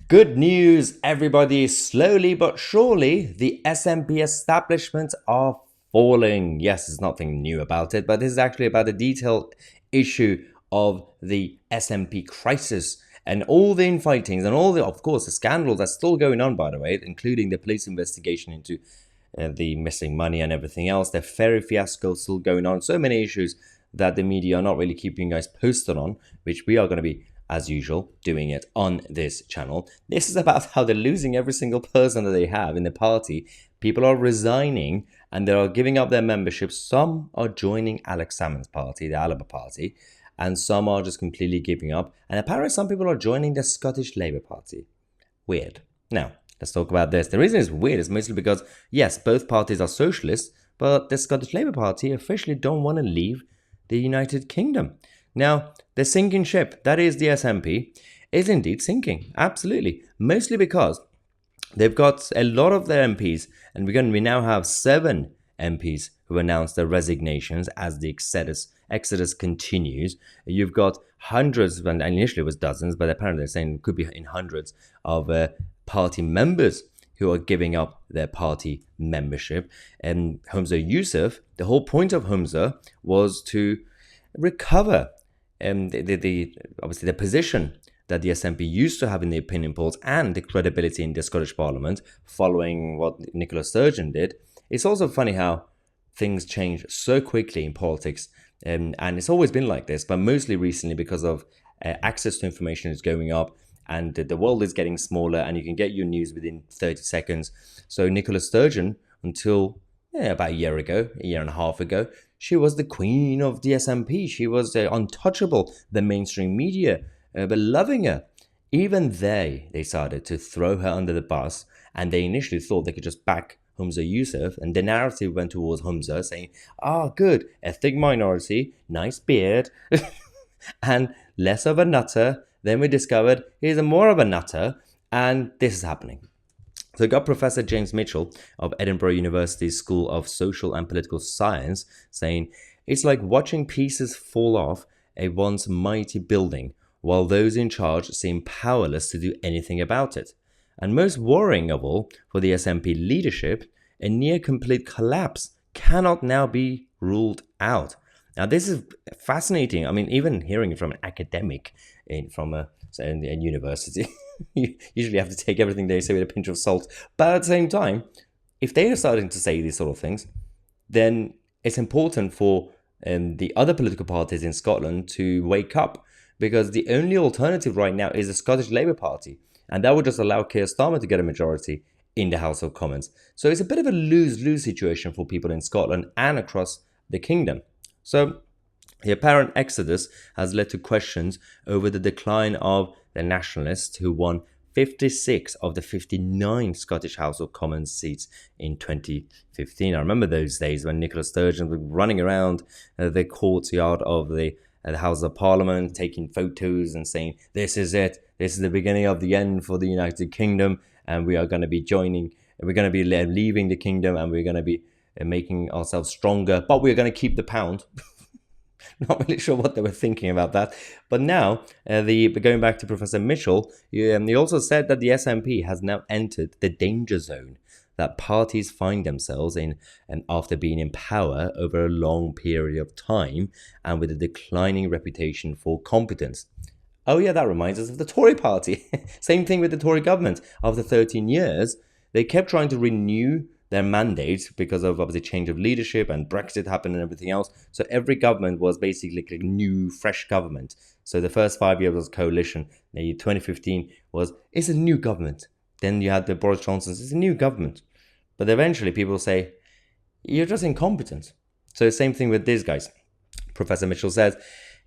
Good news, everybody. Slowly but surely, the SNP establishments are falling. Yes, there's nothing new about it, but this is actually about a detailed issue of the SNP crisis and all the infightings and all the, of course, the scandals that's still going on, by the way, including the police investigation into the missing money and everything else. The ferry fiasco still going on. So many issues that the media are not really keeping you guys posted on, which we are going to be, as usual, doing it on this channel. This is about how they're losing every single person that they have in the party. People are resigning and they are giving up their memberships. Some are joining Alex Salmond's party, the Alba party, and some are just completely giving up. And apparently some people are joining the Scottish Labour Party. Weird. Now, let's talk about this. The reason it's weird is mostly because, yes, both parties are socialists, but the Scottish Labour Party officially don't want to leave the United Kingdom. Now, the sinking ship, that is the SNP, is indeed sinking. Absolutely. Mostly because they've got a lot of their MPs, and we now have 7 MPs who announced their resignations as the exodus continues. You've got hundreds, and initially it was dozens, but apparently they're saying it could be in hundreds of party members who are giving up their party membership. And Humza Yousaf, the whole point of Humza was to recover obviously the position that the SNP used to have in the opinion polls and the credibility in the Scottish Parliament following what Nicola Sturgeon did. It's also funny how things change so quickly in politics, and it's always been like this, but mostly recently because of access to information is going up and the world is getting smaller and you can get your news within 30 seconds. So Nicola Sturgeon, until about a year and a half ago, she was the queen of the SNP. She was untouchable. The mainstream media were loving her. Even they decided to throw her under the bus, and they initially thought they could just back Humza Yousaf, and the narrative went towards Humza, saying, good, ethnic minority, nice beard, and less of a nutter. Then we discovered he's more of a nutter, and this is happening. So we got Professor James Mitchell of Edinburgh University's School of Social and Political Science saying, it's like watching pieces fall off a once mighty building while those in charge seem powerless to do anything about it. And most worrying of all, for the SNP leadership, a near complete collapse cannot now be ruled out. Now, this is fascinating. I mean, even hearing it from an academic from a university, you usually have to take everything they say with a pinch of salt. But at the same time, if they are starting to say these sort of things, then it's important for the other political parties in Scotland to wake up, because the only alternative right now is the Scottish Labour Party, and that would just allow Keir Starmer to get a majority in the House of Commons. So it's a bit of a lose-lose situation for people in Scotland and across the kingdom. So the apparent exodus has led to questions over the decline of the Nationalists, who won 56 of the 59 Scottish House of Commons seats in 2015. I remember those days when Nicola Sturgeon was running around the courtyard of the House of Parliament, taking photos and saying, this is it, this is the beginning of the end for the United Kingdom, and we are going to be leaving the kingdom, and we're going to be making ourselves stronger, but we're going to keep the pound. Not really sure what they were thinking about that. But now, going back to Professor Mitchell, he also said that the SNP has now entered the danger zone that parties find themselves in after being in power over a long period of time and with a declining reputation for competence. Oh yeah, that reminds us of the Tory party. Same thing with the Tory government. After 13 years, they kept trying to renew their mandate because of obviously change of leadership and Brexit happened and everything else. So every government was basically like a new, fresh government. So the first 5 years was coalition. The 2015 it's a new government. Then you had the Boris Johnson's, it's a new government. But eventually people say, you're just incompetent. So the same thing with these guys. Professor Mitchell says,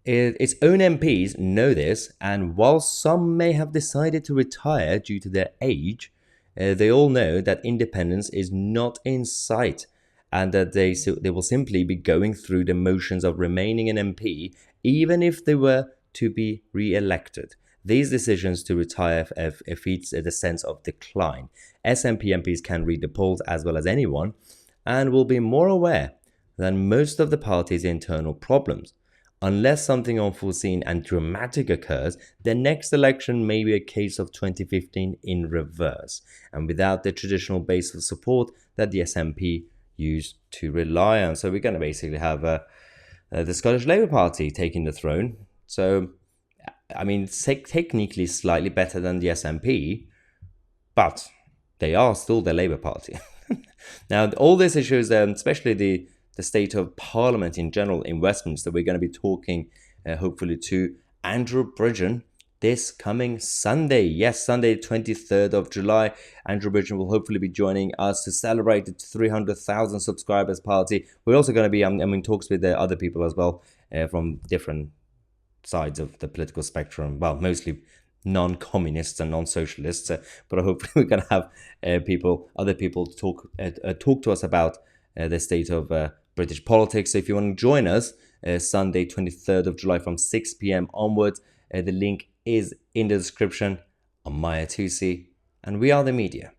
its own MPs know this, and while some may have decided to retire due to their age, they all know that independence is not in sight, and that they will simply be going through the motions of remaining an MP, even if they were to be re-elected. These decisions to retire feeds the sense of decline. SNP MPs can read the polls as well as anyone, and will be more aware than most of the party's internal problems. Unless something unforeseen and dramatic occurs, the next election may be a case of 2015 in reverse, and without the traditional base of support that the SNP used to rely on. So we're going to basically have the Scottish Labour Party taking the throne. So, I mean, technically slightly better than the SNP, but they are still the Labour Party. Now, all these issues, especially the state of Parliament in general in Westminster, we're going to be talking hopefully to Andrew Bridgen this coming Sunday. Yes, Sunday, 23rd of July. Andrew Bridgen will hopefully be joining us to celebrate the 300,000 subscribers party. We're also going to be in talks with other people as well from different sides of the political spectrum. Well, mostly non-communists and non-socialists, but hopefully we're going to have other people talk to us about the state of British politics. So if you want to join us Sunday 23rd of July from 6 p.m. onwards, the link is in the description. I'm Mahyar Tousi, and we are the media.